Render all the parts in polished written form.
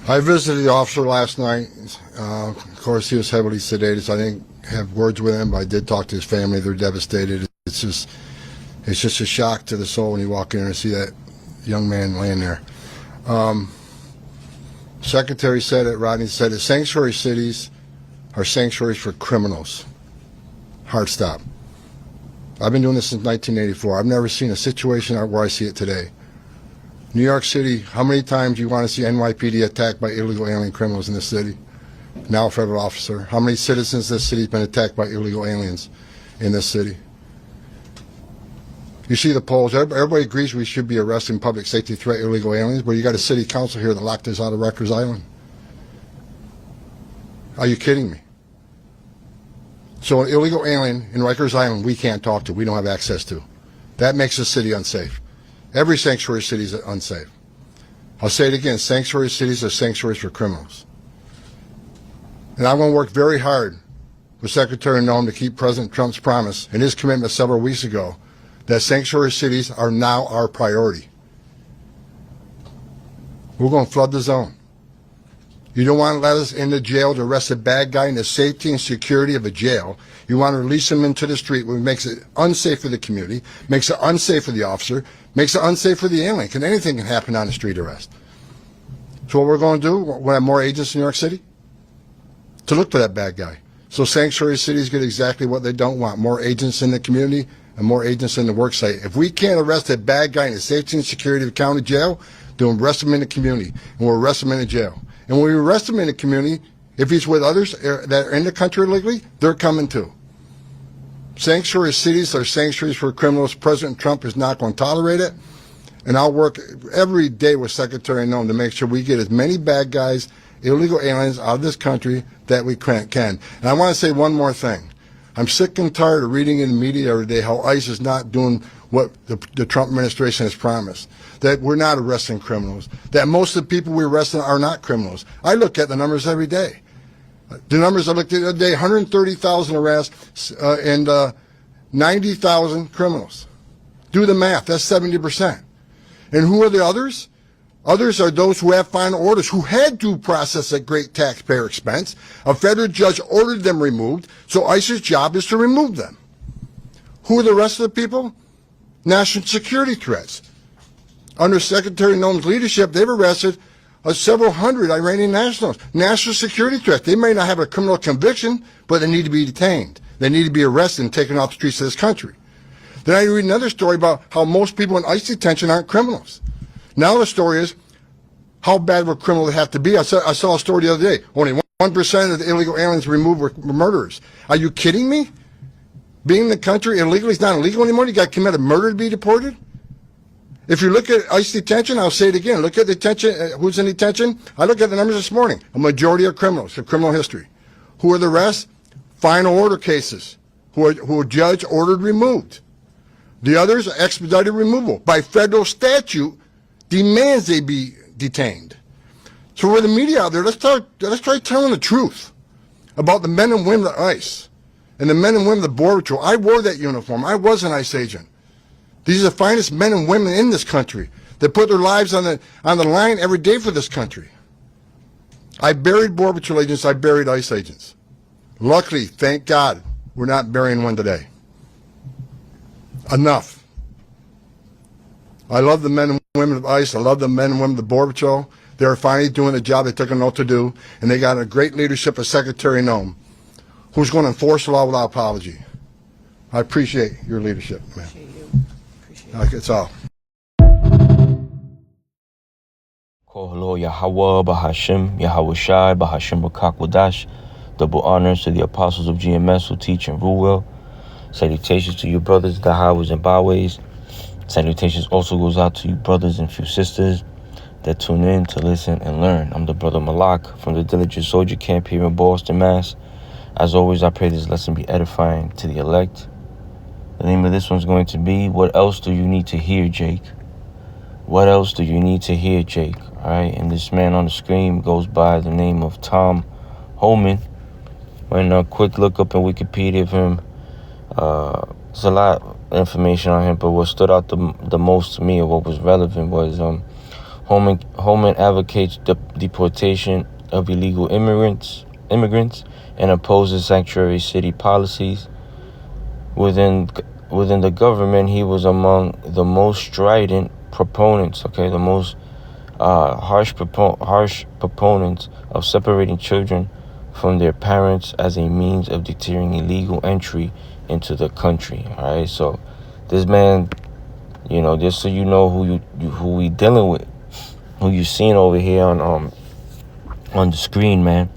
I visited the officer last night. Of course, he was heavily sedated, so I didn't have words with him, but I did talk to his family. They're devastated. It's just a shock to the soul when you walk in there and see that young man laying there. Secretary said it, Rodney said it, sanctuary cities are sanctuaries for criminals. Hard stop. I've been doing this since 1984. I've never seen a situation where I see it today. New York City, how many times do you want to see NYPD attacked by illegal alien criminals in this city? Now a federal officer. How many citizens in this city have been attacked by illegal aliens in this city? You see the polls. Everybody agrees we should be arresting public safety threat illegal aliens, but you got a city council here that locked us out of Rikers Island. Are you kidding me? So an illegal alien in Rikers Island we can't talk to, we don't have access to. That makes the city unsafe. Every sanctuary city is unsafe. I'll say it again, sanctuary cities are sanctuaries for criminals. And I'm going to work very hard with Secretary Noem to keep President Trump's promise and his commitment several weeks ago that sanctuary cities are now our priority. We're going to flood the zone. You don't want to let us into jail to arrest a bad guy in the safety and security of a jail. You want to release him into the street, which makes it unsafe for the community, makes it unsafe for the officer, makes it unsafe for the alien. Anything can happen on a street arrest. So what we're going to do, we'll have more agents in New York City to look for that bad guy. So sanctuary cities get exactly what they don't want, more agents in the community and more agents in the work site. If we can't arrest a bad guy in the safety and security of the county jail, then we'll arrest him in the community, and we'll arrest him in the jail. And when we arrest him in the community, if he's with others that are in the country illegally, they're coming too. Sanctuary cities are sanctuaries for criminals. President Trump is not going to tolerate it. And I'll work every day with Secretary Noem to make sure we get as many bad guys, illegal aliens out of this country that we can. And I want to say one more thing. I'm sick and tired of reading in the media every day how ICE is not doing what the Trump administration has promised, that we're not arresting criminals, that most of the people we arrest are not criminals. I look at the numbers every day. The numbers I looked at the other day, 130,000 arrests and 90,000 criminals. Do the math, that's 70%. And who are the others? Others are those who have final orders, who had due process at great taxpayer expense. A federal judge ordered them removed, so ICE's job is to remove them. Who are the rest of the people? National security threats. Under Secretary Noem's leadership, they've arrested several hundred Iranian nationals. National security threats. They may not have a criminal conviction, but they need to be detained. They need to be arrested and taken off the streets of this country. Then I read another story about how most people in ICE detention aren't criminals. Now the story is, how bad of a criminal they have to be. I saw a story the other day. Only 1% of the illegal aliens removed were murderers. Are you kidding me? Being in the country illegally is not illegal anymore? You got to commit a murder to be deported? If you look at ICE detention, I'll say it again. Look at detention. Who's in detention? I looked at the numbers this morning. A majority are criminals, have criminal history. Who are the rest? Final order cases, who are judge ordered removed. The others are expedited removal. By federal statute, demands they be detained. So for the media out there, let's try telling the truth about the men and women of ICE and the men and women of the Border Patrol. I wore that uniform. I was an ICE agent. These are the finest men and women in this country that put their lives on the line every day for this country. I buried Border Patrol agents. I buried ICE agents. Luckily, thank God, we're not burying one today. Enough. I love the men and women of ICE. I love the men and women of the Border Patrol. They're finally doing the job they took an oath to do, and they got a great leadership of Secretary Noem, who's going to enforce the law without apology. I appreciate your leadership, man. It's all. Kohalo Yahweh Bahashim Yahweh Shai Bahashim Bakakwadash. Double honors to the apostles of GMS who teach and rule well. Salutations to you brothers, the highways and byways. Salutations also goes out to you brothers and few sisters that tune in to listen and learn. I'm the brother Malak from the Diligent Soldier Camp here in Boston, Mass. As always, I pray this lesson be edifying to the elect. The name of this one's going to be, What Else Do You Need to Hear, Jake? What else do you need to hear, Jake? All right, and this man on the screen goes by the name of Tom Homan. When a quick look up in Wikipedia of him, there's a lot of information on him, but what stood out the most to me, or what was relevant, was Holman advocates the deportation of illegal immigrants, and opposes sanctuary city policies. Within the government, he was among the most strident proponents. Okay, the most harsh proponents of separating children from their parents as a means of deterring illegal entry into the country. All right, so this man, just so you know who we dealing with, who you seen over here on the screen, man.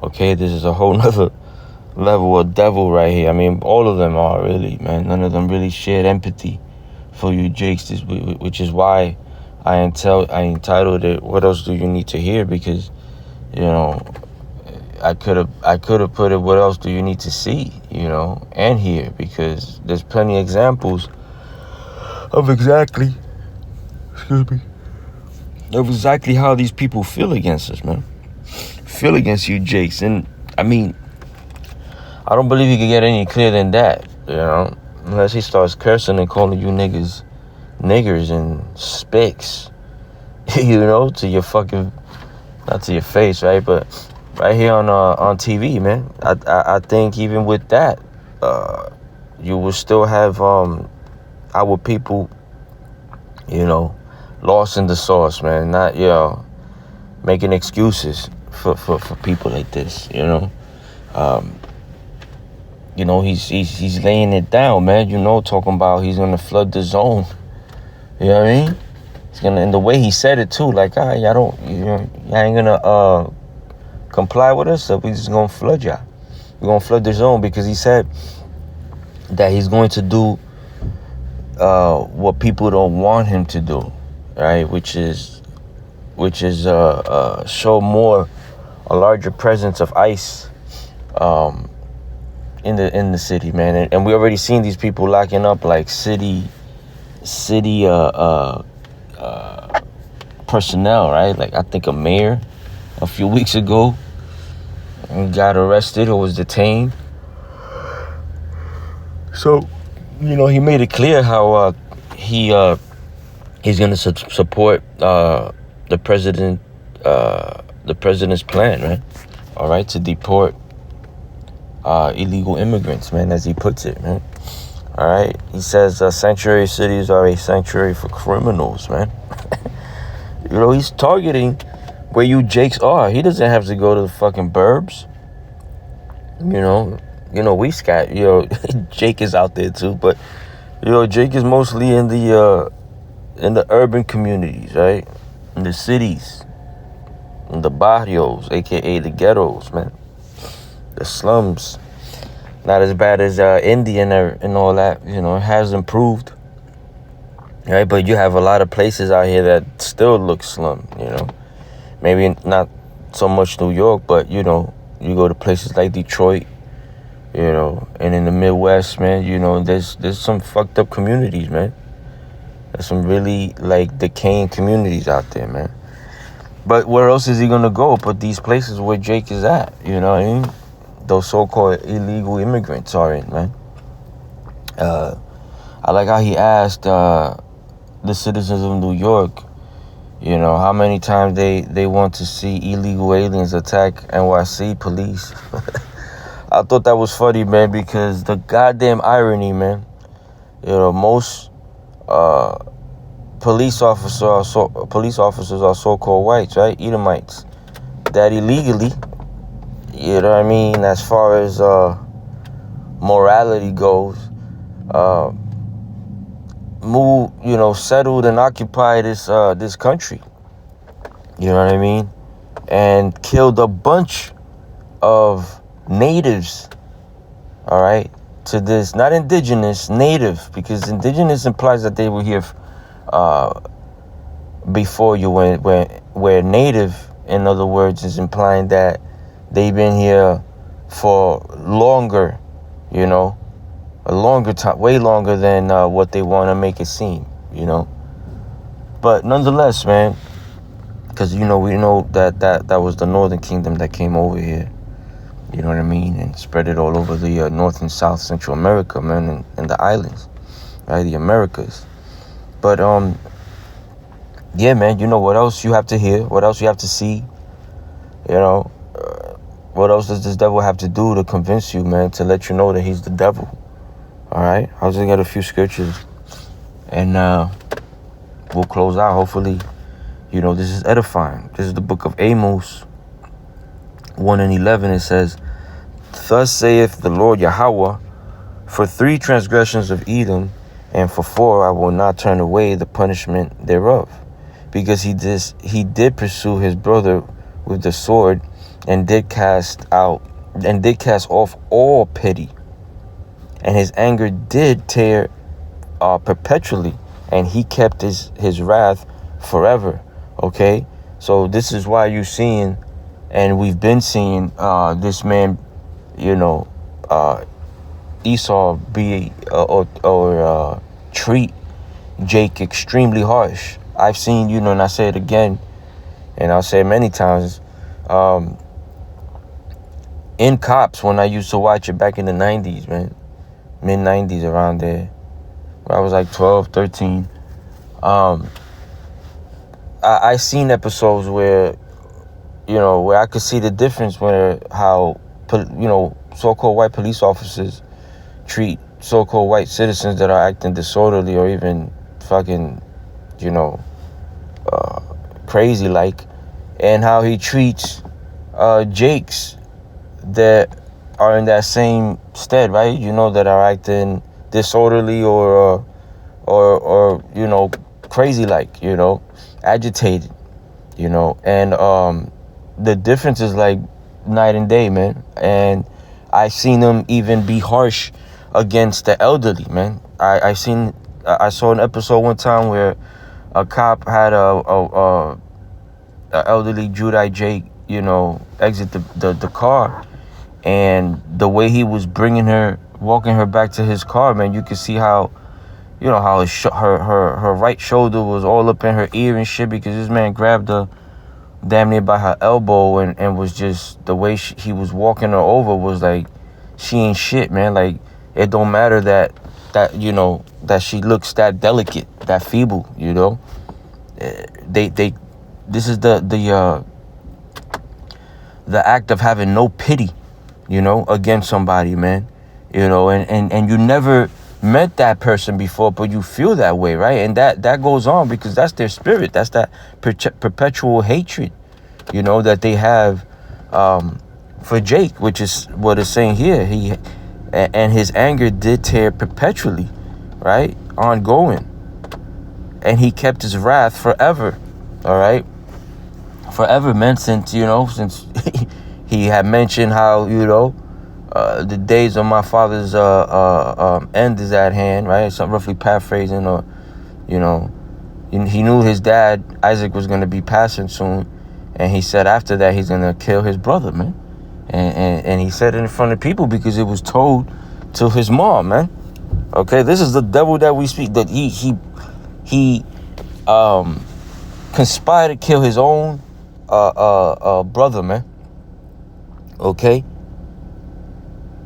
Okay, this is a whole nother level of devil right here. I mean, all of them are really, man. None of them really shared empathy for you, Jakes, which is why I entitled it, "What Else Do You Need to Hear?" Because, I could have put it, "What else do you need to see?" And hear, because there's plenty of examples of exactly how these people feel against us, man. Feel against you, Jakes. And I mean, I don't believe you can get any clearer than that, unless he starts cursing and calling you niggers and spicks, to your fucking, not to your face, right? But right here on TV, man. I think even with that, you will still have our people, lost in the sauce, man. Not making excuses for people like this, he's laying it down, man. Talking about he's gonna flood the zone. You know what I mean? He's gonna, and the way he said it too, like, y'all ain't gonna comply with us, so we just gonna flood y'all. We're gonna flood the zone, because he said that he's going to do what people don't want him to do, right? Which is show a larger presence of ICE in the city, man. And we already seen these people locking up like city personnel, right? Like, I think a mayor a few weeks ago got arrested or was detained. So, he made it clear how he's gonna support the president's plan, right? All right, to deport illegal immigrants, man, as he puts it, man. All right, he says sanctuary cities are a sanctuary for criminals, man. He's targeting where you Jakes are. He doesn't have to go to the fucking burbs. We scat. Jake is out there too, but Jake is mostly in the urban communities, right? In the cities, in the barrios, aka the ghettos, man. The slums. Not as bad as India and all that. It has improved, right? But you have a lot of places out here that still look slum. Maybe not so much New York, but you go to places like Detroit, and in the Midwest, man, there's some fucked up communities, man. There's some really like decaying communities out there, man. But where else is he gonna go but these places where Jake is at? You know what I mean? Those so-called illegal immigrants are in, man. I like how he asked the citizens of New York, how many times they want to see illegal aliens attack NYC police. I thought that was funny, man, because the goddamn irony, man. Most police officers are so-called whites, right? Edomites. That illegally, as far as morality goes, settled and occupied this country. You know what I mean? And killed a bunch of natives, all right, to this, not indigenous, native, because indigenous implies that they were here before you, where native, in other words, is implying that they've been here for longer, a longer time, way longer than what they want to make it seem, But nonetheless, man, because, we know that was the Northern Kingdom that came over here, you know what I mean, and spread it all over the North and South Central America, man, and the islands, right, the Americas. But yeah, man, you know what else you have to hear? What else you have to see? You know, what else does this devil have to do to convince you, man, to let you know that he's the devil? All right? I'll just get a few scriptures and we'll close out. Hopefully, you know, this is edifying. This is the book of Amos 1 and 11. It says, "Thus saith the Lord Yahweh, for 3 transgressions of Edom, and for 4 I will not turn away the punishment thereof, because he did pursue his brother with the sword, and did cast off all pity, and his anger did tear perpetually, and he kept his wrath forever." Okay, so this is why you're seeing, and we've been seeing this man, you know, Esau be or treat Jake extremely harsh. I've seen, you know, and I say it again, and I'll say it many times, in Cops, when I used to watch it back in the 90s, man, mid-90s, around there, when I was like 12, 13, I seen episodes where, you know, where I could see the difference where how, you know, so-called white police officers treat so-called white citizens that are acting disorderly or even fucking, you know, crazy like, and how he treats Jakes that are in that same stead, right? You know, that are acting disorderly or you know, crazy like, you know, agitated, you know, and the difference is like night and day, man. And I seen them even be harsh against the elderly, man. I saw an episode one time where a cop had a elderly Judite Jake, you know, exit the car, and the way he was walking her back to his car, man, you could see how, you know, how her right shoulder was all up in her ear and shit, because this man grabbed her damn near by her elbow, and was just, the way he was walking her over was like, she ain't shit, man. Like, it don't matter that you know, that she looks that delicate, that feeble, you know. This is the act of having no pity, you know, against somebody, man. You know, and you never met that person before, but you feel that way, right? And that goes on because that's their spirit. That's that perpetual hatred, you know, that they have for Jake, which is what it's saying here. And his anger did tear perpetually, right? Ongoing. And he kept his wrath forever, all right? Forever, man, since he had mentioned how, you know, the days of my father's end is at hand, right? So roughly paraphrasing, or, you know, he knew his dad, Isaac, was going to be passing soon. And he said after that, he's going to kill his brother, man. And he said it in front of people because it was told to his mom, man. Okay, this is the devil that we speak, that he conspired to kill his own brother, man. Okay,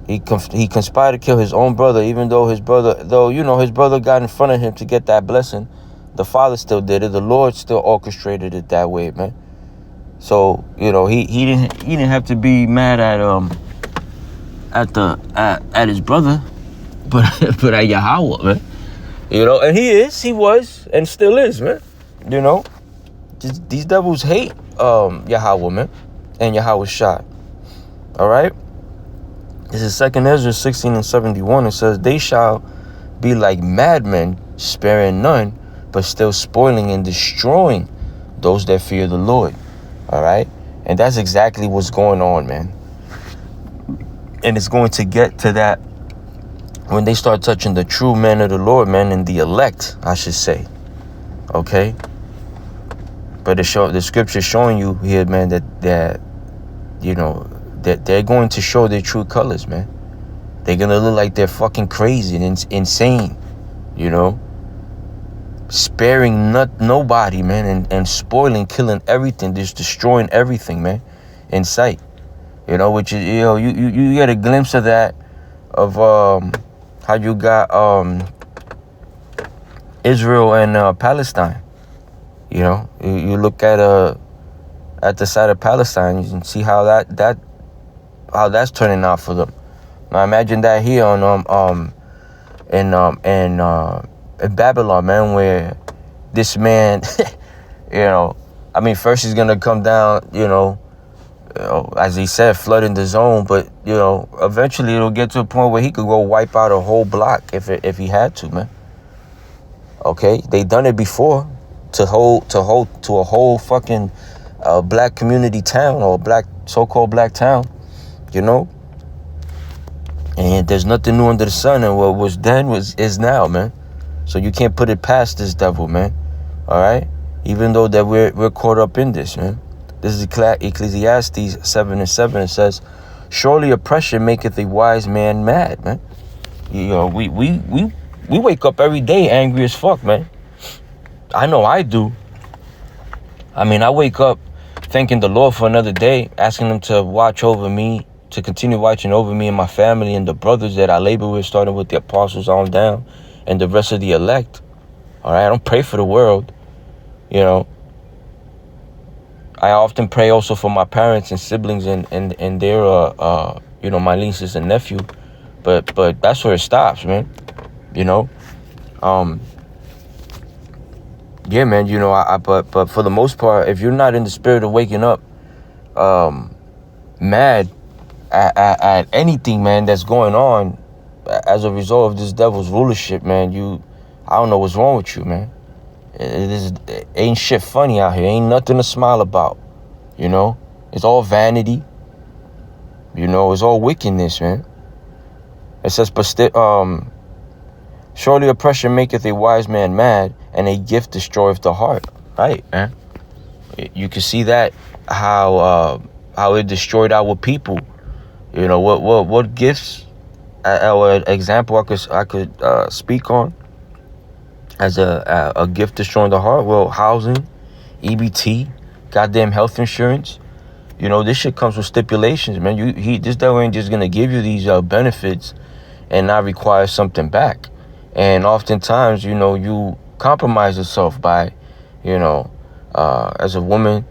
he conspired to kill his own brother, even though his brother got in front of him to get that blessing. The father still did it. The Lord still orchestrated it that way, man. So, you know, he didn't have to be mad at his brother, but at Yahweh, man. You know, and he was, and still is, man. You know, these devils hate Yahweh, man, and Yahweh Shai. All right. This is 2 Ezra 16 and 71. It says, "They shall be like madmen, sparing none, but still spoiling and destroying those that fear the Lord." All right. And that's exactly what's going on, man. And it's going to get to that when they start touching the true men of the Lord, man, and the elect, I should say. Okay. But the scripture showing you here, man, that you know, that they're going to show their true colors, man. They're going to look like they're fucking crazy and insane, you know. Sparing nobody, man, and spoiling, killing everything, just destroying everything, man, in sight. You know, which is, you know, you get a glimpse of that, of how you got Israel and Palestine. You know, you look at the side of Palestine, you can see how that's turning out for them. Now imagine that here in Babylon, man, where this man, you know, I mean, first he's gonna come down, as he said, flooding the zone, but eventually it'll get to a point where he could go wipe out a whole block if he had to, man. Okay, they done it before to a whole fucking black community town, or so-called black town, and there's nothing new under the sun, and what was then is now, man. So you can't put it past this devil, man. All right, even though that we're caught up in this, man. This is Ecclesiastes 7:7. It says, "Surely oppression maketh a wise man mad," man. We wake up every day angry as fuck, man. I know I do. I mean, I wake up thanking the Lord for another day, asking him to watch over me, to continue watching over me and my family and the brothers that I labor with, starting with the apostles on down and the rest of the elect. All right, I don't pray for the world, I often pray also for my parents and siblings and their, my nieces and nephew. But that's where it stops, man. Yeah, man, but for the most part, if you're not in the spirit of waking up mad at anything, man, that's going on as a result of this devil's rulership, man, I don't know what's wrong with you, man. It ain't shit funny out here. Ain't nothing to smile about, It's all vanity. It's all wickedness, man. It says, surely oppression maketh a wise man mad, and a gift destroyeth the heart. Right, man. You can see that how it destroyed our people. What gifts? Or example I could speak on as a gift destroying the heart. Well, housing, EBT, goddamn health insurance. This shit comes with stipulations, man. This devil ain't just gonna give you these benefits and not require something back. And oftentimes, you compromise yourself by, as a woman,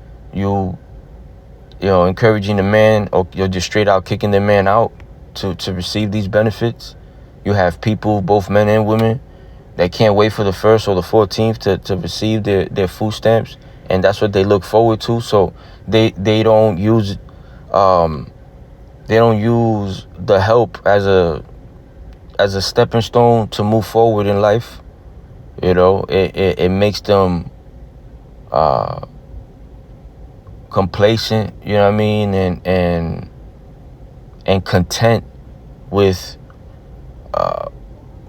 encouraging the man, or you're just straight out kicking the man out to receive these benefits. You have people, both men and women, that can't wait for the 1st or the 14th to receive their food stamps, and that's what they look forward to. So they don't use the help as a stepping stone to move forward in life. It makes them complacent, you know what I mean, and content with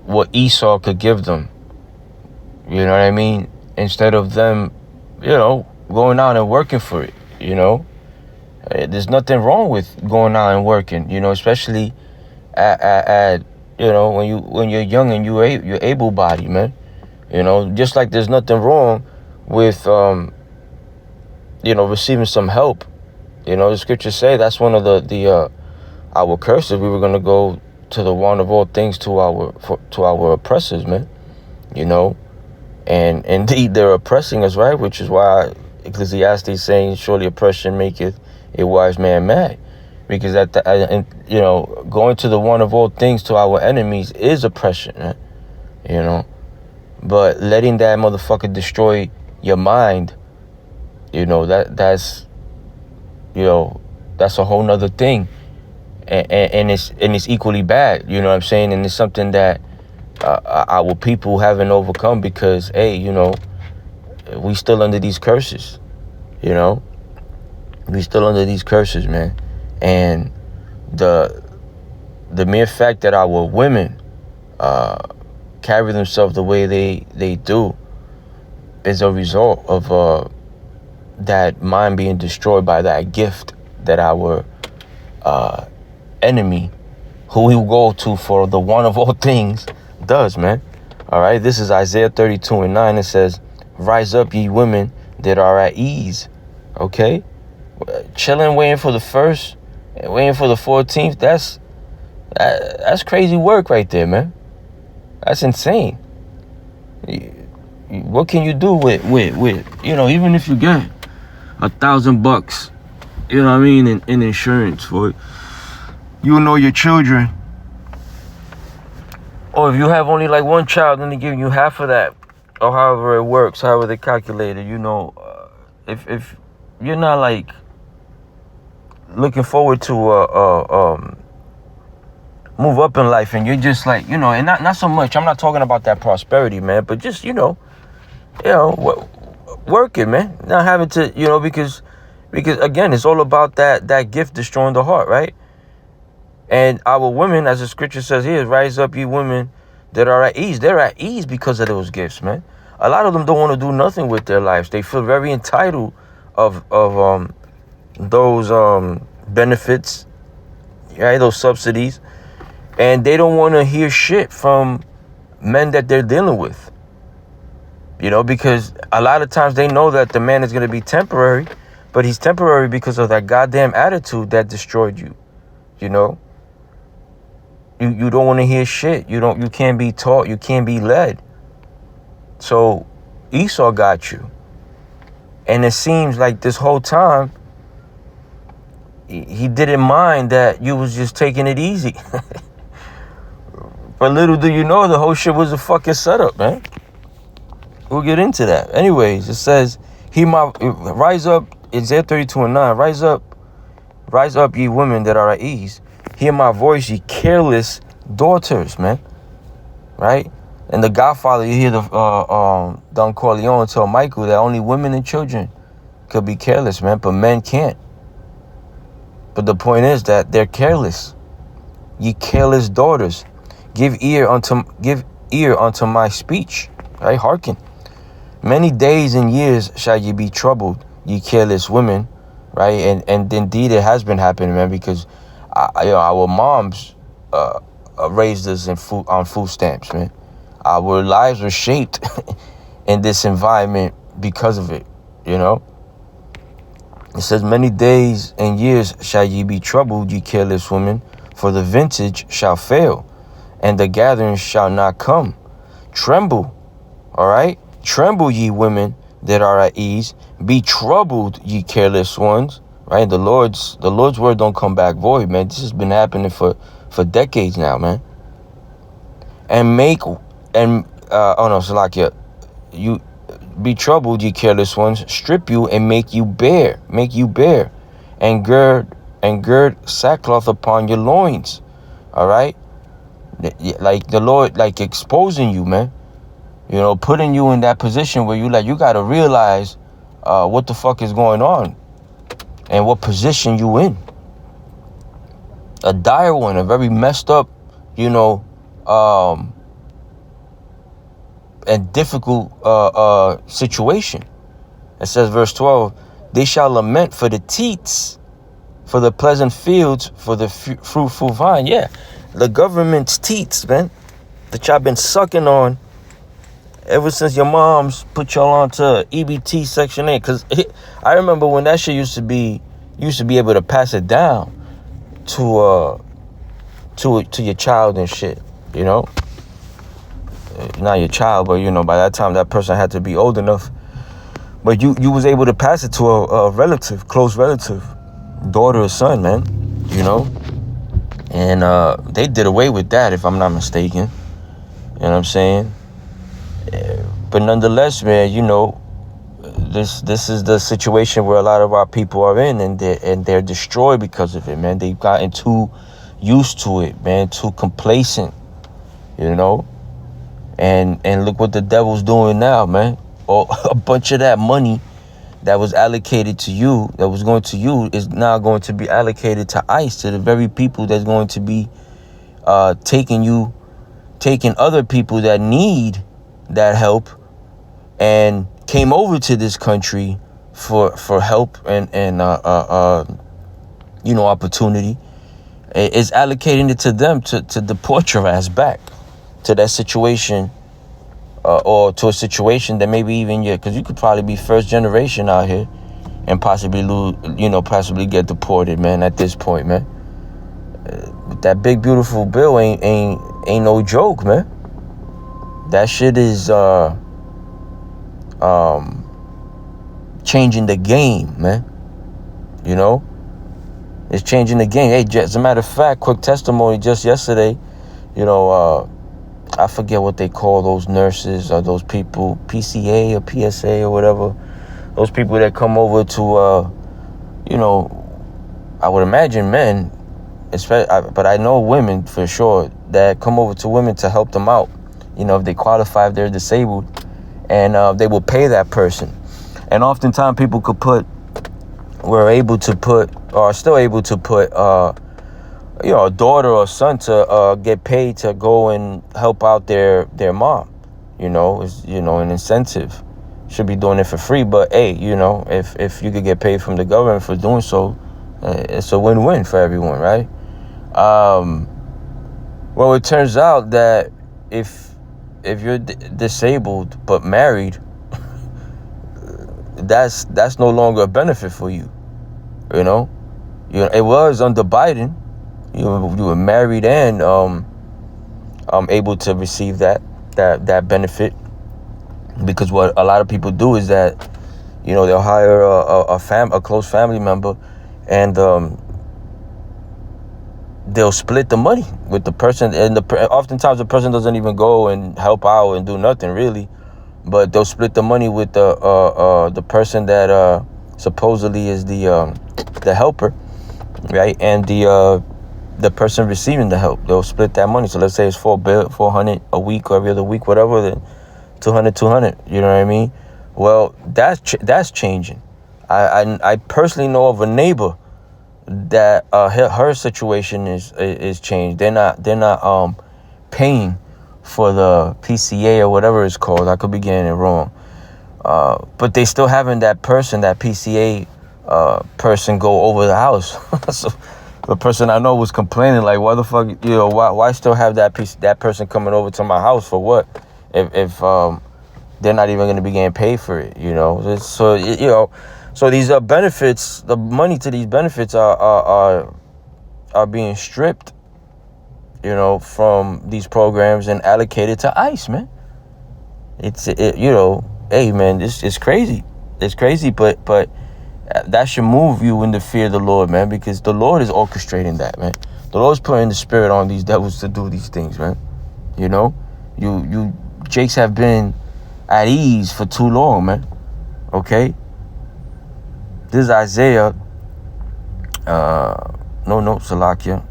what Esau could give them. You know what I mean? Instead of them, going out and working for it, There's nothing wrong with going out and working, especially at when you're young and you're able-bodied, man. Just like there's nothing wrong with receiving some help. The scriptures say that's one of the our curses. We were gonna go to the one of all things to our oppressors, man. And indeed they're oppressing us, right? Which is why Ecclesiastes is saying, surely oppression maketh a wise man mad. Because going to the one of all things to our enemies is oppression, man. But letting that motherfucker destroy your mind, that's a whole nother thing. And it's equally bad, you know what I'm saying? And it's something that our people haven't overcome because, hey, we still under these curses, we still under these curses, man. And the mere fact that our women carry themselves the way they do is a result of that mind being destroyed by that gift that our enemy, who we will go to for the one of all things, does, man. All right, this is Isaiah 32:9. It says, rise up, ye women that are at ease. Okay, chilling, waiting for the 1st and waiting for the 14th. That's crazy work right there, man. That's insane. what can you do with even if you get $1,000, you know what I mean, in insurance for it, your children. Or if you have only like one child, then they give you half of that, or however it works, however they calculate it. If you're not like looking forward to move up in life, and you're just like, and not so much. I'm not talking about that prosperity, man, but just working, man. Not having to, because again, it's all about that gift destroying the heart, right? And our women, as the scripture says here, rise up, ye women that are at ease. They're at ease because of those gifts, man. A lot of them don't want to do nothing with their lives. They feel very entitled of those benefits, right? Those subsidies, and they don't want to hear shit from men that they're dealing with. Because a lot of times they know that the man is going to be temporary, but he's temporary because of that goddamn attitude that destroyed you. You don't want to hear shit. You can't be taught. You can't be led. So Esau got you. And it seems like this whole time, he didn't mind that you was just taking it easy. But little do you know, the whole shit was a fucking setup, man. We'll get into that. Anyways, it says, rise up, Isaiah 32:9, rise up, ye women that are at ease. Hear my voice, ye careless daughters, man. Right? And the Godfather, you hear Don Corleone tell Michael that only women and children could be careless, man, but men can't. But the point is that they're careless. Ye careless daughters, give ear unto my speech. Right? Hearken. Many days and years shall ye be troubled, ye careless women. Right? And indeed it has been happening, man, because our moms raised us on food stamps, man. Our lives were shaped in this environment because of it, It says, many days and years shall ye be troubled, ye careless women, for the vintage shall fail, and the gathering shall not come. Tremble, all right? Tremble, ye women that are at ease. Be troubled, ye careless ones, right? The Lord's word don't come back void, man. This has been happening for decades now, man. Salakia, you be troubled, ye careless ones, strip you and make you bare, and gird sackcloth upon your loins. All right? Like the Lord, like exposing you, man. Putting you in that position where you gotta realize what the fuck is going on and what position you in. A dire one, a very messed up, and difficult situation. It says, verse 12, they shall lament for the teats, for the pleasant fields, for the fruitful vine. Yeah, the government's teats, man, that y'all been sucking on ever since your moms put y'all onto EBT Section 8. Because I remember when that shit used to be able to pass it down to your child and shit, Not your child, but by that time that person had to be old enough. But you was able to pass it to a relative, close relative, daughter or son, man, And they did away with that, if I'm not mistaken. You know what I'm saying? But nonetheless, man, this is the situation where a lot of our people are in, and they're destroyed because of it, man. They've gotten too used to it, man, too complacent, And look what the devil's doing now, man. A bunch of that money that was allocated to you, that was going to you, is now going to be allocated to ICE, to the very people that's going to be taking other people that need that help and came over to this country for help and opportunity. Is allocating it to them to deport your ass back to that situation, or to a situation that maybe even because you could probably be first generation out here and possibly possibly get deported, man. At this point, man, that big beautiful bill ain't no joke, man. That shit is changing the game, man. You know, it's changing the game. Hey, as a matter of fact, quick testimony, just yesterday, you know, I forget what they call those nurses or those people, PCA or PSA or whatever, those people that come over to, you know, I would imagine men, but I know women for sure that come over to women to help them out. You know, if they qualify, if they're disabled, and they will pay that person. And oftentimes people were able to put, or are still able to put, you know, a daughter or son to get paid to go and help out their mom. You know, it's, you know, an incentive. Should be doing it for free, but hey, you know, if you could get paid from the government for doing so, it's a win-win for everyone, right? Well, it turns out that if you're disabled but married, that's no longer a benefit for you. You know, it was under Biden. You were married and able to receive that benefit, because what a lot of people do is that, you know, they'll hire a close family member, and they'll split the money with the person, and oftentimes the person doesn't even go and help out and do nothing really, but they'll split the money with the person that supposedly is the helper, right? And the person receiving the help, they'll split that money. So let's say it's $400 a week or every other week, whatever, then 200, you know what I mean? Well, that's changing. I personally know of a neighbor that her situation is changed. They're not paying for the PCA or whatever it's called. I could be getting it wrong. But they still having that PCA person go over the house. So the person I know was complaining, like, why the fuck, you know, why still have that person coming over to my house for what? If they're not even going to be getting paid for it, you know? So, you know, so these benefits, the money to these benefits are being stripped, you know, from these programs and allocated to ICE, man. You know, hey, man, it's crazy. It's crazy, but that should move you in the fear of the Lord, man, because the Lord is orchestrating that, man. The Lord's putting the spirit on these devils to do these things, man. You know, you Jakes have been at ease for too long, man. Okay? This is Isaiah, Salakia.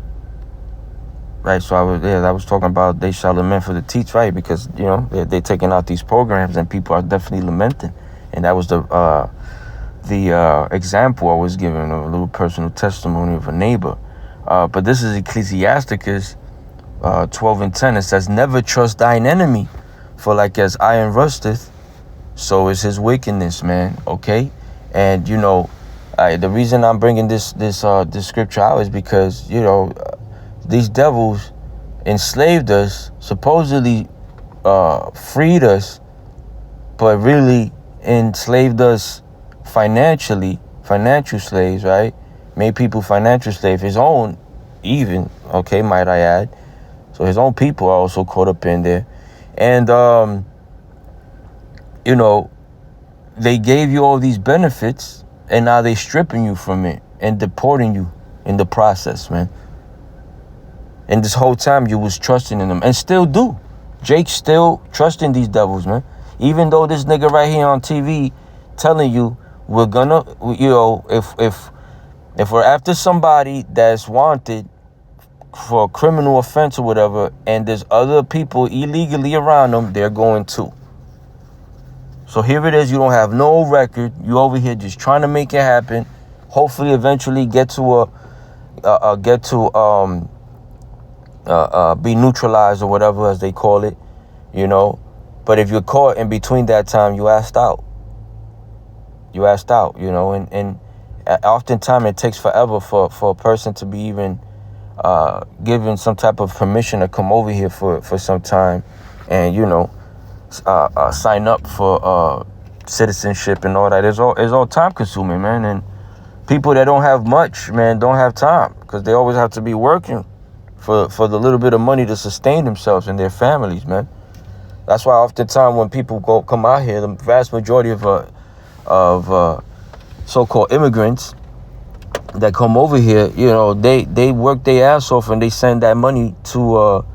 Right, so I was talking about they shall lament for the teach, right? Because, you know, they're taking out these programs and people are definitely lamenting. And that was the example I was giving of a little personal testimony of a neighbor. But this is Ecclesiasticus 12:10. It says, never trust thine enemy, for like as iron rusteth, so is his wickedness, man. Okay? And, you know, the reason I'm bringing this scripture out is because, you know, these devils enslaved us, supposedly freed us, but really enslaved us financial slaves, right? Made people financial slaves, his own even, okay, might I add. So his own people are also caught up in there. And, you know, they gave you all these benefits, and now they stripping you from it and deporting you in the process, man. And this whole time you was trusting in them, and still do. Jake's still trusting these devils, man. Even though this nigga right here on TV telling you we're gonna, you know, if we're after somebody that's wanted for a criminal offense or whatever, and there's other people illegally around them, they're going to. So here it is. You don't have no record. You over here just trying to make it happen. Hopefully, eventually get to be neutralized or whatever as they call it, you know. But if you're caught in between that time, you asked out. You asked out, you know, and oftentimes it takes forever for a person to be even given some type of permission to come over here for some time and, you know, sign up for citizenship and all that. It's all time consuming, man. And people that don't have much, man, don't have time because they always have to be working for the little bit of money to sustain themselves and their families, man. That's why oftentimes when people come out here, the vast majority of so-called immigrants that come over here, you know, they work their ass off and they send that money to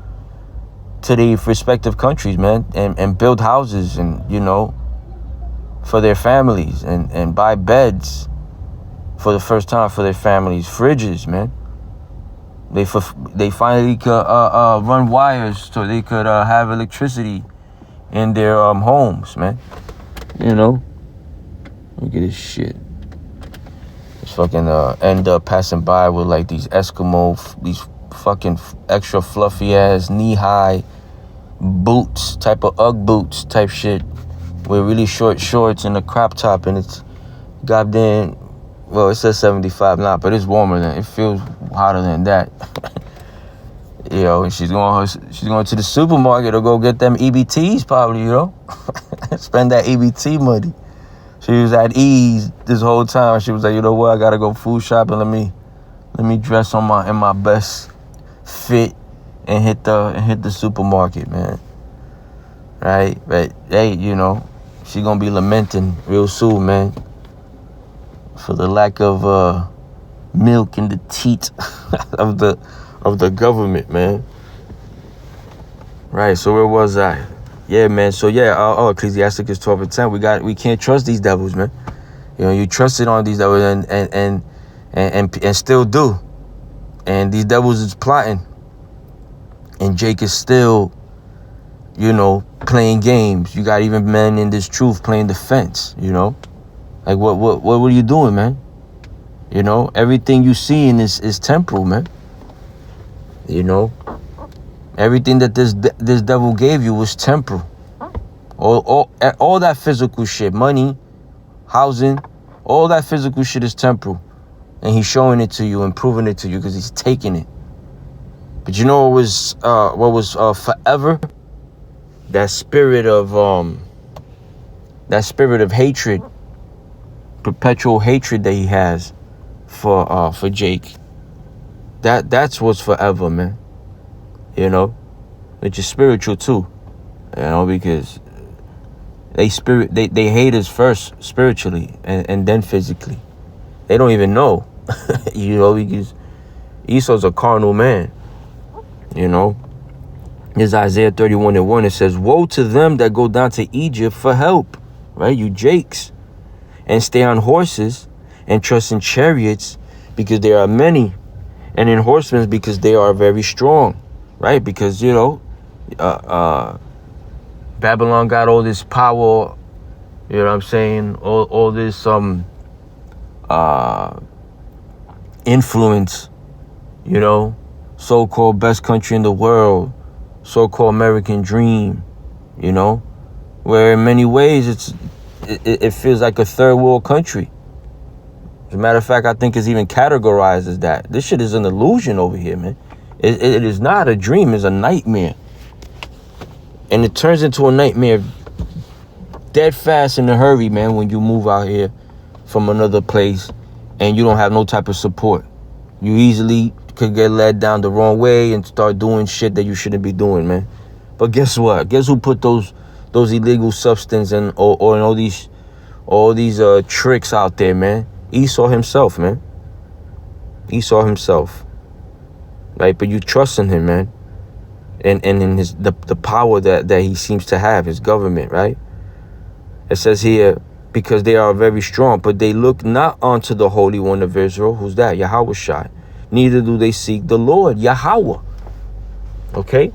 their respective countries, man, and build houses and, you know, for their families and buy beds for the first time for their families, fridges, man. They finally could run wires so they could have electricity in their homes, man. You know, look at this shit. Just fucking end up passing by with like these these fucking extra fluffy ass knee-high boots, type of Ugg boots type shit, with really short shorts and a crop top, and it's goddamn, well, it says 75 now, but it's warmer than, it feels hotter than that. You know, and she's going to the supermarket to go get them EBTs probably, you know. Spend that EBT money. She was at ease this whole time. She was like, you know what, I gotta go food shopping. Let me dress in my best fit and hit the supermarket, man. Right? But hey, you know, she gonna be lamenting real soon, man, for the lack of milk in the teat of the government, man. Right, so where was I? Yeah, man. So yeah, Ecclesiasticus 12:10. We can't trust these devils, man. You know, you trusted on these devils and still do. And these devils is plotting. And Jake is still, you know, playing games. You got even men in this truth playing defense, you know? Like what are you doing, man? You know, everything you see in this is temporal, man. You know? Everything that this devil gave you was temporal. All that physical shit, money, housing, all that physical shit is temporal. And he's showing it to you and proving it to you because he's taking it. But you know what was forever? That spirit of hatred, perpetual hatred that he has for Jake. That's what's forever, man. You know, which is spiritual too. You know, because they hate us first spiritually and then physically. They don't even know. You know, because Esau's a carnal man. You know, there's Isaiah 31:1. It says, "Woe to them that go down to Egypt for help," right? You Jakes, and stay on horses and trust in chariots because there are many, and in horsemen because they are very strong. Right, because, you know, Babylon got all this power, you know what I'm saying? All this influence, you know, so-called best country in the world, so-called American dream, you know, where in many ways it feels like a third world country. As a matter of fact, I think it's even categorized as that. This shit is an illusion over here, man. It is not a dream, it's a nightmare. And it turns into a nightmare dead fast in a hurry, man, when you move out here from another place and you don't have no type of support. You easily could get led down the wrong way and start doing shit that you shouldn't be doing, man. But guess what? Guess who put those illegal substance and or all these tricks out there, man? Esau himself, man. Esau himself. Right, but you trust in him, man, and in the power that he seems to have, his government, right? It says here, because they are very strong, but they look not unto the Holy One of Israel. Who's that? Yahushua. Neither do they seek the Lord, Yahweh. Okay.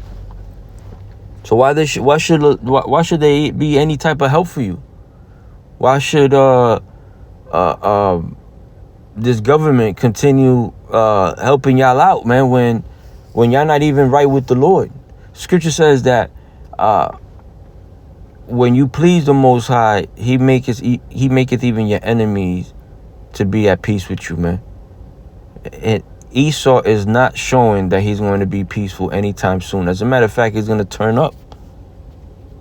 So why should they be any type of help for you? Why should this government continue helping y'all out, man, when y'all not even right with the Lord? Scripture says that when you please the Most High, he maketh even your enemies to be at peace with you, man. And Esau is not showing that he's going to be peaceful anytime soon. As a matter of fact, he's going to turn up.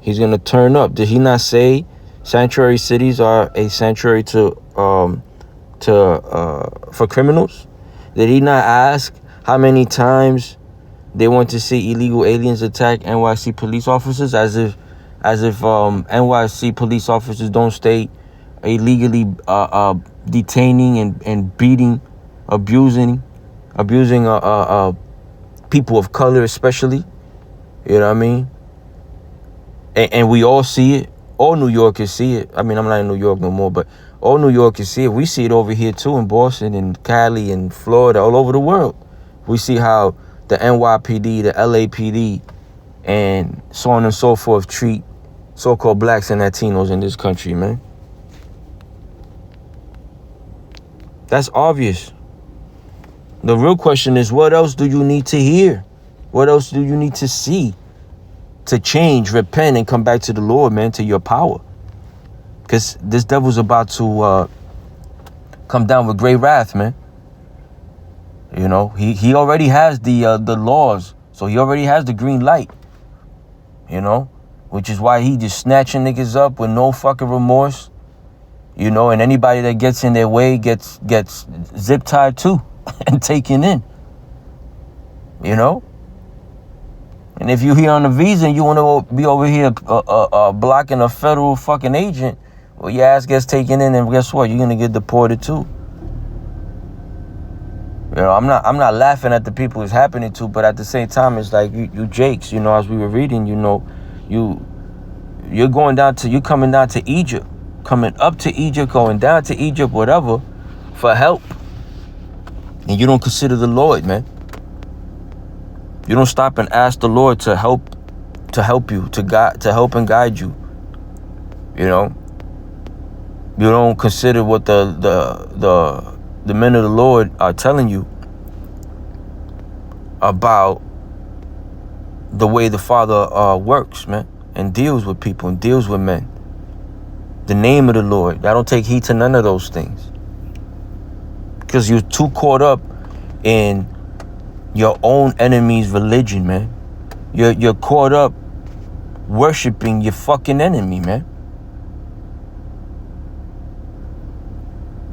He's going to turn up. Did he not say sanctuary cities are a sanctuary for criminals? Did he not ask how many times they want to see illegal aliens attack NYC police officers, as as if NYC police officers don't stay illegally detaining and beating, abusing people of color, especially. You know what I mean? And we all see it. All New Yorkers see it. I mean, I'm not in New York no more, but all New Yorkers see it. We see it over here too, in Boston and Cali and Florida, all over the world. We see how the NYPD, the LAPD, and so on and so forth treat so-called blacks and Latinos in this country, man. That's obvious. The real question is, what else do you need to hear? What else do you need to see to change, repent, and come back to the Lord, man, to your power? Because this devil's about to come down with great wrath, man. You know, he already has the laws, so he already has the green light. You know, which is why he just snatching niggas up with no fucking remorse. You know, and anybody that gets in their way gets zip tied too and taken in. You know. And if you here on a visa and you want to be over here blocking a federal fucking agent, well, your ass gets taken in, and guess what? You're gonna get deported too. You know, I'm not laughing at the people it's happening to, but at the same time, it's like you Jakes. You know, as we were reading, you know, you're coming down to Egypt, coming up to Egypt, going down to Egypt, whatever, for help, and you don't consider the Lord, man. You don't stop and ask the Lord to help you, to help and guide you. You know, you don't consider what the men of the Lord are telling you about the way the Father works, man, and deals with people and deals with men. The name of the Lord. I don't take heed to none of those things because you're too caught up in your own enemy's religion, man. You're caught up worshiping your fucking enemy, man.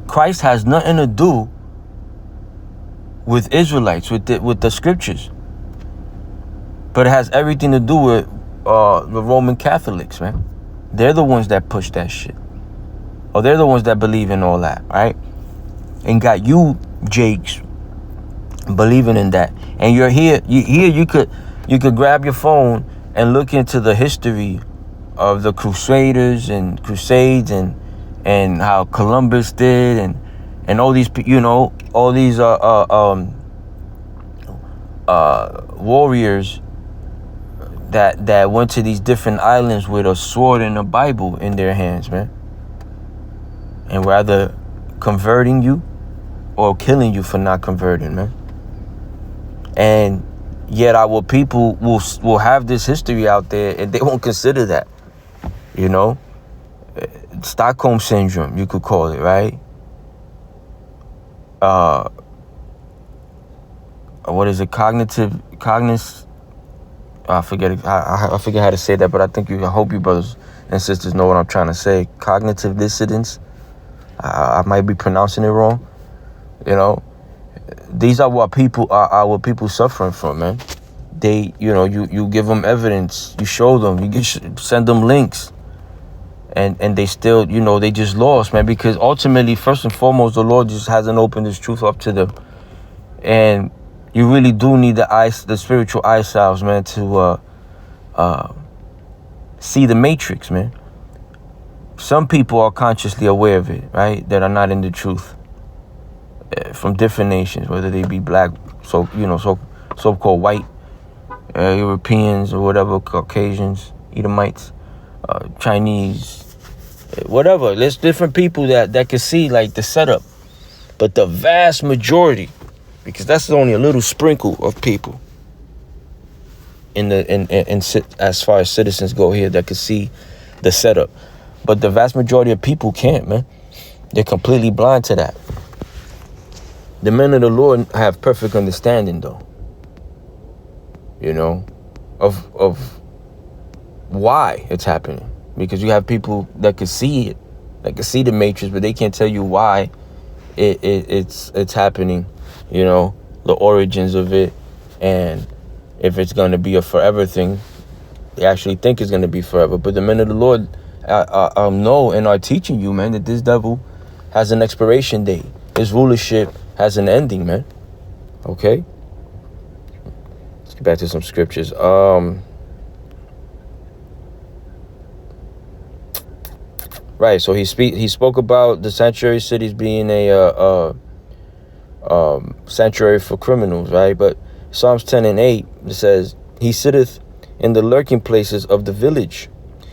Christ has nothing to do with Israelites, with the scriptures, but it has everything to do with the Roman Catholics, man. They're the ones that push that shit, or they're the ones that believe in all that, right? And got you, Jakes, believing in that. And you're here. You could grab your phone and look into the history of the Crusaders and Crusades and how Columbus did and all these, you know, all these warriors that went to these different islands with a sword and a Bible in their hands, man, and were either converting you or killing you for not converting, man. And yet our people will have this history out there and they won't consider that, you know. Stockholm syndrome, you could call it, right? What is it? I forget it. I forget how to say that, but I hope you brothers and sisters know what I'm trying to say. Cognitive dissonance. I might be pronouncing it wrong. You know, these are what our people suffering from, man. They, you know, you give them evidence, you show them, you send them links, and they still, you know, they just lost, man. Because ultimately, first and foremost, the Lord just hasn't opened His truth up to them, and you really do need the spiritual eye salves, man, to see the matrix, man. Some people are consciously aware of it, right? That are not in the truth, from different nations, whether they be black, so-called white, Europeans or whatever, Caucasians, Edomites, Chinese, whatever. There's different people that can see like the setup, but the vast majority, because that's only a little sprinkle of people in as far as citizens go here that can see the setup, but the vast majority of people can't, man. They're completely blind to that. The men of the Lord have perfect understanding, though, you know, of why it's happening. Because you have people that can see it, that can see the matrix, but they can't tell you why it's happening, you know, the origins of it, and if it's going to be a forever thing. they actually think it's going to be forever. But the men of the Lord know and are teaching you, man, that this devil has an expiration date. His rulership has an ending, man. Okay? Let's get back to some scriptures. Right, so he spoke about the sanctuary cities being a sanctuary for criminals, right? But Psalms 10:8, it says, he sitteth in the lurking places of the village.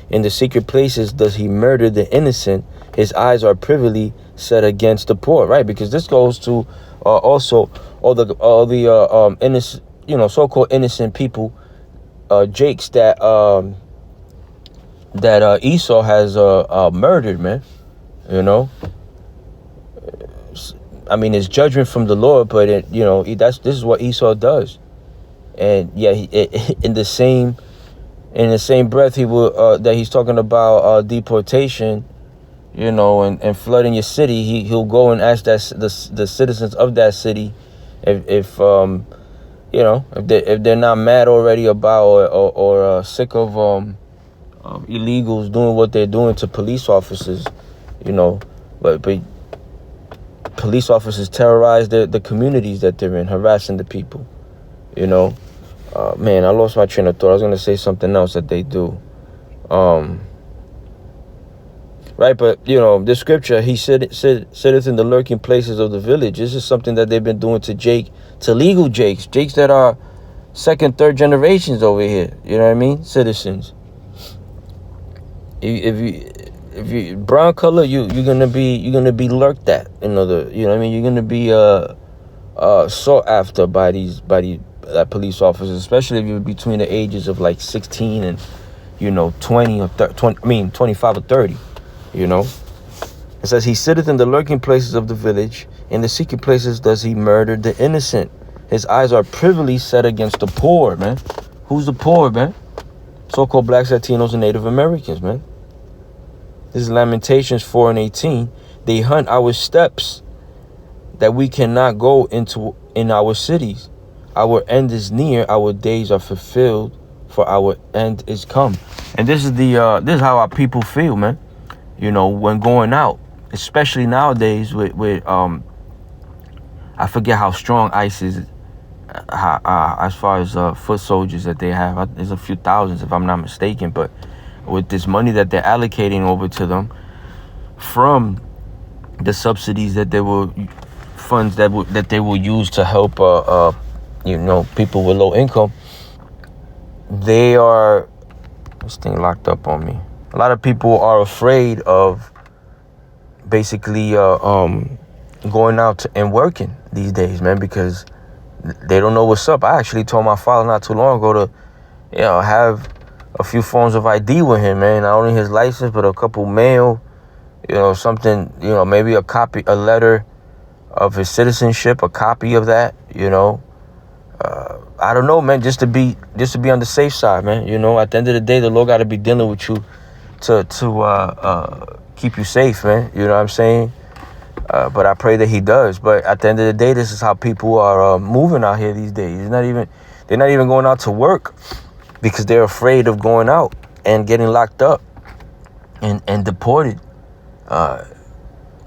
In the secret places does he murder the innocent. His eyes are privily set against the poor, right? Because this goes to also all the innocent, so-called innocent people, Jakes that Esau has murdered, man. I mean, it's judgment from the Lord, but this is what Esau does. And yeah, in the same breath, he will that he's talking about deportation, and flooding your city. He'll go and ask that the citizens of that city if they're not mad already about or sick of illegals doing what they're doing to police officers, but police officers terrorize the communities that they're in, harassing the people, man, I lost my train of thought. I was going to say something else that they do. Right, but, the scripture, he sitteth in the lurking places of the village. This is something that they've been doing to legal Jakes that are second, third generations over here. You know what I mean? Citizens. If you brown color, you're gonna be lurked at. You know what I mean? You're gonna be sought after by these police officers, especially if you're between the ages of like 16 and 20 or 25 or 30. It says he sitteth in the lurking places of the village. In the secret places does he murder the innocent. His eyes are privily set against the poor, man. Who's the poor, man? So-called blacks, Latinos, and Native Americans, man. This is Lamentations 4:18. They hunt our steps that we cannot go in our cities. Our end is near, our days are fulfilled, for our end is come. And this is how our people feel, man. When going out, especially nowadays with I forget how strong ICE is, as far as foot soldiers that they have. There's a few thousands, if I'm not mistaken, but with this money that they're allocating over to them from the subsidies that they will funds that they will use to help people with low income, they are, this thing locked up on me. A lot of people are afraid of basically going out and working these days, man, because they don't know what's up. I actually told my father not too long ago to have a few forms of ID with him, man. Not only his license, but a couple mail, something, maybe a letter of his citizenship, a copy of that, I don't know, man, just to be on the safe side, man. At the end of the day, the Lord got to be dealing with you to keep you safe, man. You know what I'm saying? But I pray that he does. But at the end of the day, this is how people are moving out here these days. They're not even going out to work because they're afraid of going out and getting locked up and deported.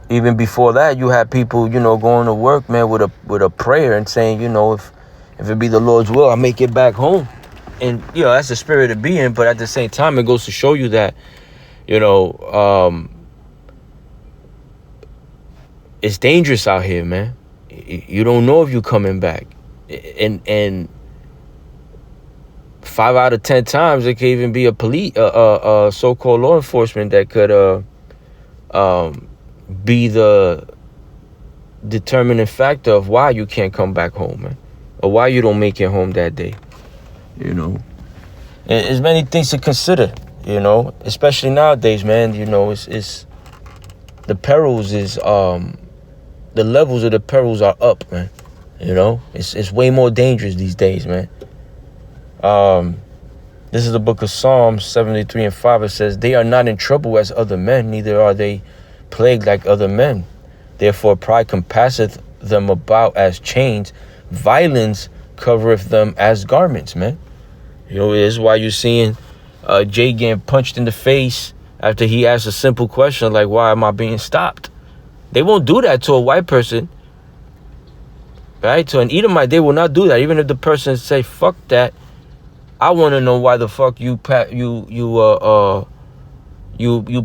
Even before that, you had people, going to work, man, with a prayer and saying, if it be the Lord's will, I'll make it back home. And, that's the spirit of being. But at the same time, it goes to show you that, it's dangerous out here, man. You don't know if you're coming back. And 5 out of 10 times, it could even be a so-called law enforcement that could be the determining factor of why you can't come back home, man, or why you don't make it home that day. And there's many things to consider, especially nowadays, man. It's the perils is the levels of the perils are up, man. It's way more dangerous these days, man. This is the book of Psalms 73:5. It says, they are not in trouble as other men, neither are they plagued like other men. Therefore pride compasseth them about as chains, violence covereth them as garments, man. This is why you're seeing Jay getting punched in the face after he asked a simple question like, why am I being stopped? They won't do that to a white person, right? To an Edomite, they will not do that. Even if the person say, fuck that, I want to know why the fuck you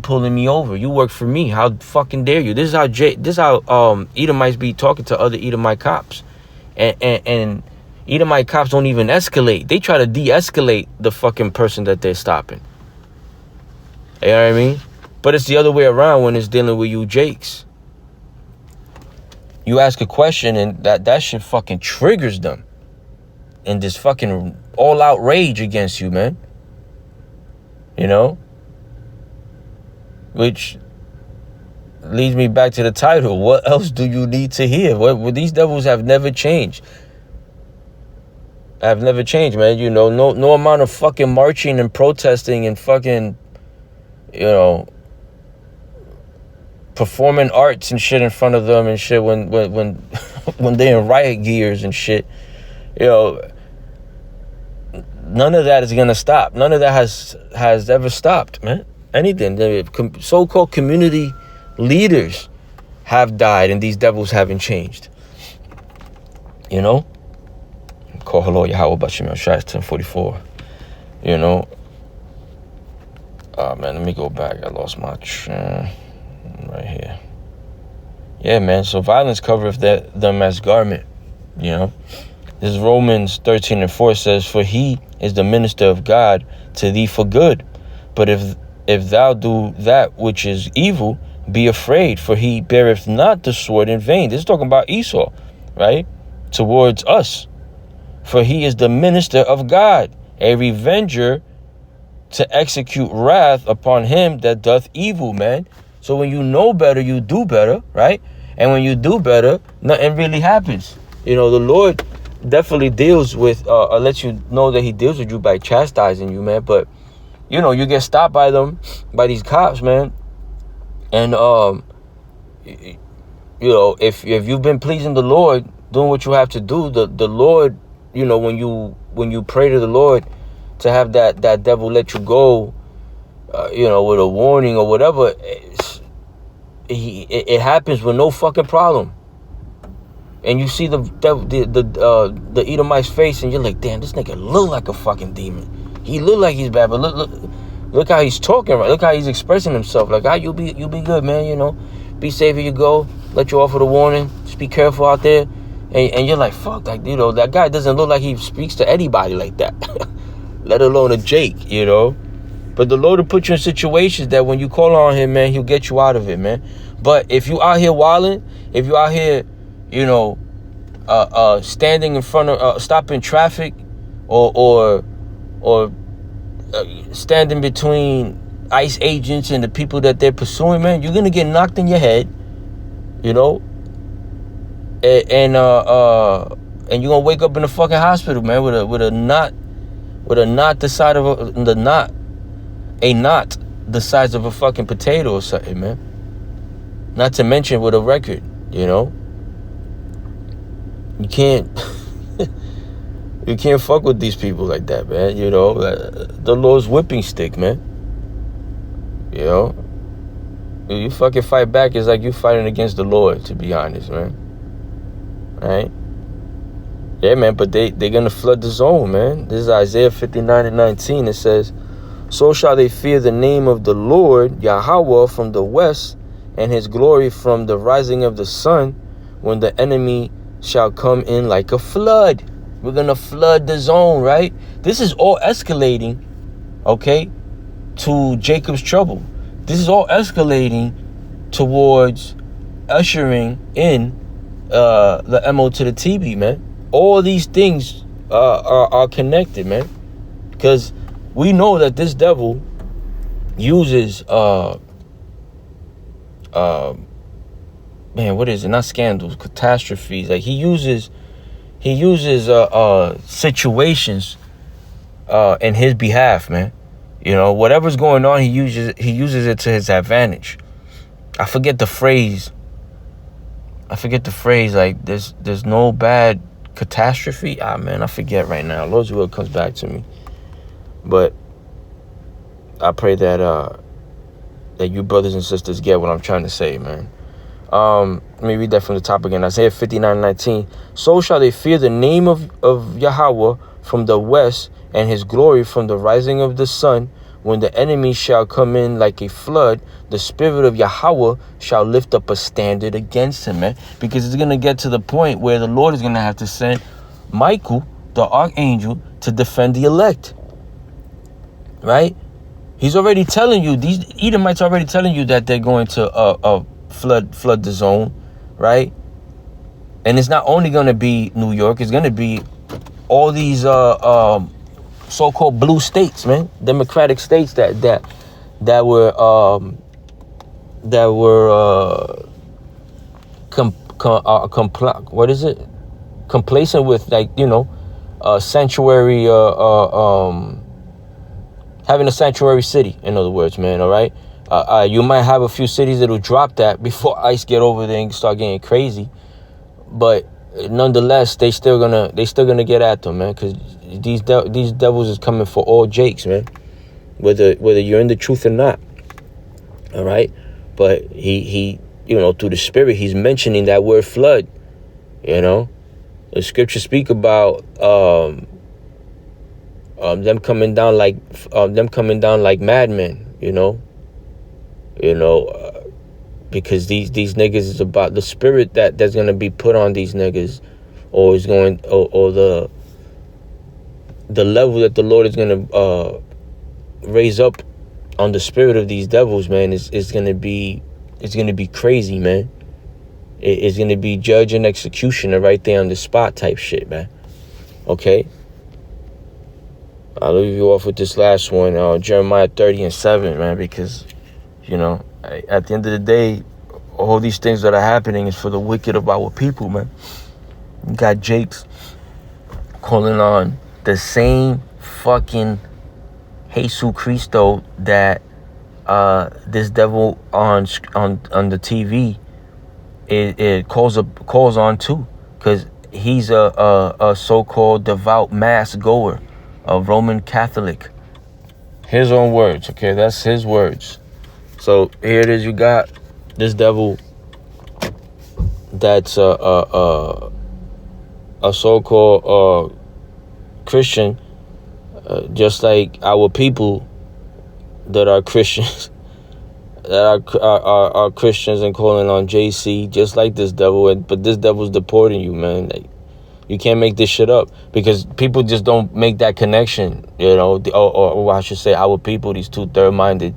pulling me over. You work for me. How fucking dare you? This is how Edomites be talking to other Edomite cops. And Edomite cops don't even escalate. They try to de-escalate the fucking person that they're stopping. You know what I mean? But it's the other way around when it's dealing with you Jakes. You ask a question and that shit fucking triggers them. And this fucking all-out rage against you, man. You know? Which leads me back to the title. What else do you need to hear? What these devils have never changed. Have never changed, man. You know, no amount of fucking marching and protesting and fucking, you know, performing arts and shit in front of them and shit when when they're in riot gears and shit. You know, none of that is gonna stop. None of that has ever stopped, man. Anything. The so-called community leaders have died and these devils haven't changed. You know? Call hello Yahweh Bashim Shai 1044. You know? Man, let me go back. I lost my right here. Yeah, man. So violence covereth them as garment. You know? This Romans 13:4 says, for he is the minister of God to thee for good. But if thou do that which is evil, be afraid, for he beareth not the sword in vain. This is talking about Esau, right? Towards us. For he is the minister of God, a revenger to execute wrath upon him that doth evil, man. So when you know better, you do better, right? And when you do better, nothing really happens. You know, the Lord definitely deals with, lets you know that he deals with you by chastising you, man. But, you know, you get stopped by them, by these cops, man. And, you know, if you've been pleasing the Lord, doing what you have to do, the Lord, you know, when you pray to the Lord to have that devil let you go, you know, with a warning or whatever, it happens with no fucking problem. And you see the Edomite's face, and you're like, damn, this nigga look like a fucking demon. He look like he's bad, but look how he's talking, right? Look how he's expressing himself. Like, you'll be good, man. You know, be safe as you go. Let you off with a warning. Just be careful out there. And you're like, fuck, like, you know, that guy doesn't look like he speaks to anybody like that. Let alone a Jake, you know. But the Lord will put you in situations that when you call on him, man, he'll get you out of it, man. But if you out here wilding, if you out here, you know, standing in front of, stopping traffic, or standing between ICE agents and the people that they're pursuing, man, you're gonna get knocked in your head, you know, and you're gonna wake up in the fucking hospital, man, with a knot the size of a knot the size of a fucking potato or something, man. Not to mention with a record, you know. You can't fuck with these people like that, man. You know, the Lord's whipping stick, man. You know, you fucking fight back, it's like you fighting against the Lord, to be honest, man. Right? Yeah, man, but they're gonna flood the zone, man. This is Isaiah 59:19. It says, so shall they fear the name of the Lord, Yahweh, from the west, and his glory from the rising of the sun, when the enemy shall come in like a flood. We're gonna flood the zone, right? This is all escalating, okay, to Jacob's trouble. This is all escalating towards ushering in the MO to the TB, man. All these things are connected, man, because we know that this devil uses man, what is it? Not scandals, catastrophes. Like he uses situations in his behalf, man. You know, whatever's going on, he uses it to his advantage. I forget the phrase. Like there's no bad catastrophe. Man, I forget right now. Lord's will comes back to me. But I pray that that you brothers and sisters get what I'm trying to say, man. Let me read that from the top again. Isaiah 59:19. So shall they fear the name of Yahweh from the west, and his glory from the rising of the sun. When the enemy shall come in like a flood, the spirit of Yahweh shall lift up a standard against him, man. Because it's going to get to the point where the Lord is going to have to send Michael, the archangel, to defend the elect. Right? He's already telling you, these Edomites are already telling you that they're going to flood the zone, right? And it's not only going to be New York, it's going to be all these so-called blue states, man, democratic states that were complacent with, like, you know, sanctuary, having a sanctuary city, in other words, man. All right. You might have a few cities that'll drop that before ICE get over there and start getting crazy, but nonetheless, they still gonna get at them, man, because these devils is coming for all Jakes, man, whether you're in the truth or not. All right, but he you know, through the Spirit, he's mentioning that word flood. You know, the scriptures speak about them coming down like madmen. Because these niggas is about the spirit that's gonna be put on these niggas, or is going, or the level that the Lord is gonna raise up on the spirit of these devils, man, is gonna be crazy, man. It's gonna be judge and executioner right there on the spot type shit, man. Okay. I'll leave you off with this last one, Jeremiah 30:7, man, because, you know, at the end of the day, all these things that are happening is for the wicked of our people, man. You got Jakes calling on the same fucking Jesus Cristo that this devil on the TV it calls on too, because he's a so-called devout mass goer, a Roman Catholic. His own words, okay? That's his words. So here it is. You got this devil that's a so-called Christian, just like our people that are Christians, that are Christians and calling on JC, just like this devil. But this devil's deporting you, man. Like, you can't make this shit up, because people just don't make that connection, you know, or I should say our people, these two third-minded,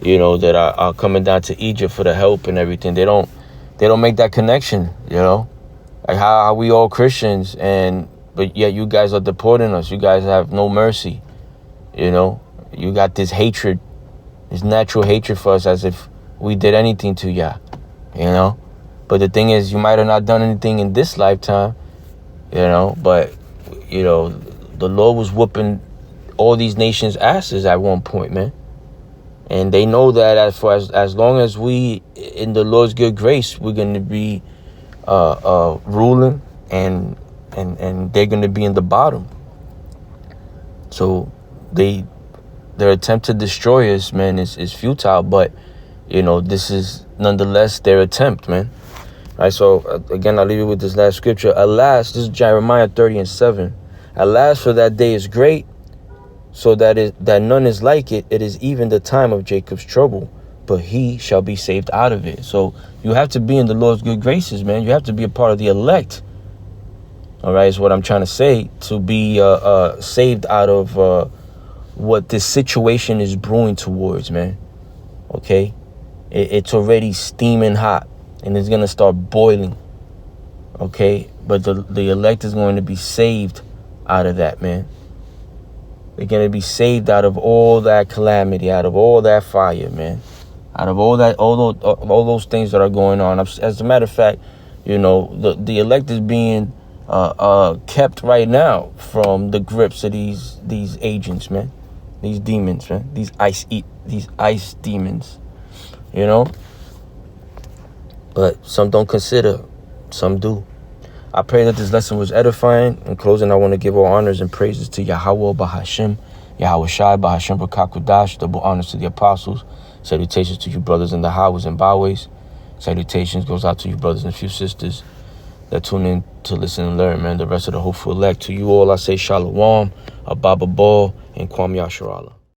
you know, that are coming down to Egypt for the help and everything. They don't make that connection, you know, like how we all Christians, but yet you guys are deporting us. You guys have no mercy, you know. You got this hatred, this natural hatred for us, as if we did anything to ya, you know. But the thing is, you might have not done anything in this lifetime, you know, but, you know, the Lord was whooping all these nations' asses at one point, man. And they know that as long as we, in the Lord's good grace, we're going to be ruling, and they're going to be in the bottom. So their attempt to destroy us, man, is futile. But, you know, this is nonetheless their attempt, man. All right, so again, I'll leave you with this last scripture. Alas, this is Jeremiah 30:7. Alas, for that day is great, so that none is like it. It is even the time of Jacob's trouble, but he shall be saved out of it. So you have to be in the Lord's good graces, man. You have to be a part of the elect. All right, is what I'm trying to say, to be saved out of what this situation is brewing towards, man. Okay, it's already steaming hot, and it's gonna start boiling. Okay, but the elect is going to be saved out of that, man. They're going to be saved out of all that calamity, out of all that fire, man. Out of all those things that are going on. As a matter of fact, you know, the elect is being kept right now from the grips of these agents, man. These demons, man. These ice demons, you know. But some don't consider, some do. I pray that this lesson was edifying. In closing, I want to give all honors and praises to Yahweh Bahashim Yahweh Shai, Bahashem Bakakwadash, double honors to the apostles. Salutations to you brothers in the highways and byways. Salutations goes out to you brothers and few sisters that tune in to listen and learn, man. The rest of the hopeful elect. To you all, I say Shalom, Ababa Ball, and Kwam Yasharallah.